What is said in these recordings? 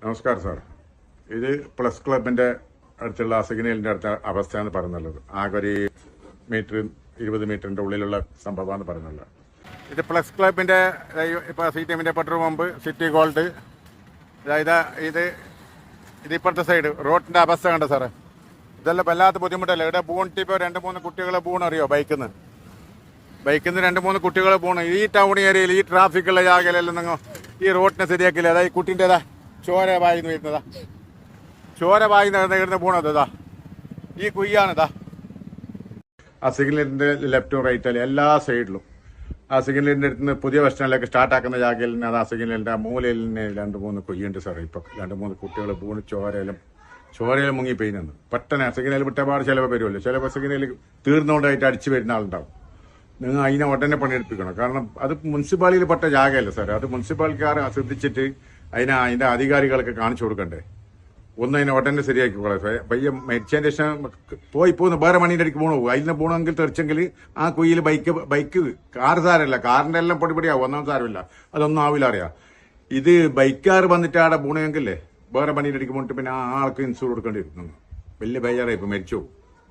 നമസ്കാരം സാർ. ഇത് പ്ലസ് ക്ലബിന്റെ അടുത്തുള്ള സിഗ്നലിന്റെ അടുത്ത അവസ്ഥയാണ് പറയുന്നുള്ളത്. ആകെ ഒരു 20 മീറ്ററിന്റെ ഉള്ളിലുള്ള സംഭവമാണ് പറയുന്നുള്ളത്. ഇത് പ്ലസ് ക്ലബിന്റെ ഇപ്പൊ CTMന്റെ പെട്രോൾ പമ്പ്, സിറ്റി ഗോൾഡ്, ഇത് ഇപ്പോഴത്തെ സൈഡ് റോഡിന്റെ അവസ്ഥ കണ്ട സാറേ. ഇതെല്ലാം വല്ലാത്ത ബുദ്ധിമുട്ടല്ലേ. ഇവിടെ പൂണിട്ടിപ്പോ 2-3 കുട്ടികളെ പൂണറിയോ? ബൈക്കിൽ നിന്ന് 2-3 കുട്ടികളെ പൂണ്. ഈ ടൗൺ ഏരിയയിൽ ഈ ട്രാഫിക്കുള്ള ജാഗയിലെല്ലാം നിങ്ങൾ ഈ റോഡിനെ ശരിയാക്കില്ല. അതായത് ഈ കുട്ടിൻ്റെതാ ചോര വായിന്ന് വരുന്നതാ, ചോര വായി നേടുന്ന പോണതാ ഈ കുയ്യാണിതാ. ആ സിഗ്നലിന്റെ ലെഫ്റ്റും റൈറ്റും എല്ലാ സൈഡിലും ആ സിഗ്നലിന്റെ അടുത്ത് നിന്ന് പുതിയ ബസ് സ്റ്റാൻഡിലേക്ക് സ്റ്റാർട്ടാക്കുന്ന ജാഗയിൽ നിന്ന് അത് ആ സിഗ്നലിന്റെ ആ മൂലയിൽ നിന്ന് 2-3 കുയ്യുണ്ട് സാറേ. ഇപ്പൊ 2-3 കുട്ടികൾ പൂണ് ചോരയിലും മുങ്ങി പെയ്യുന്നു. പെട്ടെന്ന് സിഗ്നൽ വിട്ടപാട് ചിലപ്പോൾ വരുമല്ലോ. ചിലപ്പോൾ സിഗ്നൽ തീർന്നുകൊണ്ടായിട്ട് അടിച്ചു വരുന്ന ആളുണ്ടാവും. നിങ്ങൾ അതിനെ ഉടനെ പണിയെടുപ്പിക്കണം. കാരണം അത് മുനിസിപ്പാലിറ്റിയിൽ പെട്ട ജാഗയല്ല സാർ. അത് മുനിസിപ്പാലിറ്റിക്കാർ ശ്രദ്ധിച്ചിട്ട് അതിന്റെ അധികാരികളൊക്കെ കാണിച്ചു കൊടുക്കണ്ടേ. ഒന്ന് അതിനെ ഉടനെ ശരിയാക്കിക്കോളാം. പയ്യ മരിച്ചതിന്റെ ശേഷം പോന്ന് വേറെ മണീന്റെ അടിക്ക് പോകണു. അതിനെ പോകണമെങ്കിൽ തെറിച്ചെങ്കിൽ ആ കുയ്യിൽ ബൈക്ക് കാർ സാരമില്ല, കാറിന്റെ എല്ലാം പൊടിപൊടിയാവും. ഒന്നാം സാരമില്ല, അതൊന്നും ആവില്ല അറിയാം. ഇത് ബൈക്കാർ വന്നിട്ട് അവിടെ പോകണമെങ്കിലേ വേറെ മണീന്റെ അടിക്ക് പോയിട്ട് പിന്നെ ആ ആൾക്ക് ഇൻഷൂർ കൊടുക്കേണ്ടി വരും. വലിയ ബയ്യാറായി ഇപ്പൊ മരിച്ചു.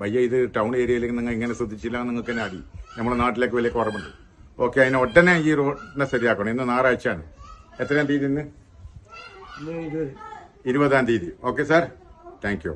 ഭയ്യ ഇത് ടൗൺ ഏരിയയിലേക്ക് നിങ്ങൾ ഇങ്ങനെ ശ്രദ്ധിച്ചില്ല, നിങ്ങൾക്ക് തന്നെ അടി. നമ്മുടെ നാട്ടിലേക്ക് വലിയ കുറവുണ്ട്. ഓക്കെ, അതിനെ ഉടനെ ഈ റോഡിനെ ശരിയാക്കണം. ഇന്ന് ഞായറാഴ്ചയാണ്. എത്രാം തീയതി? ഇന്ന് 20-ാം തീയതി. Okay sir, thank you.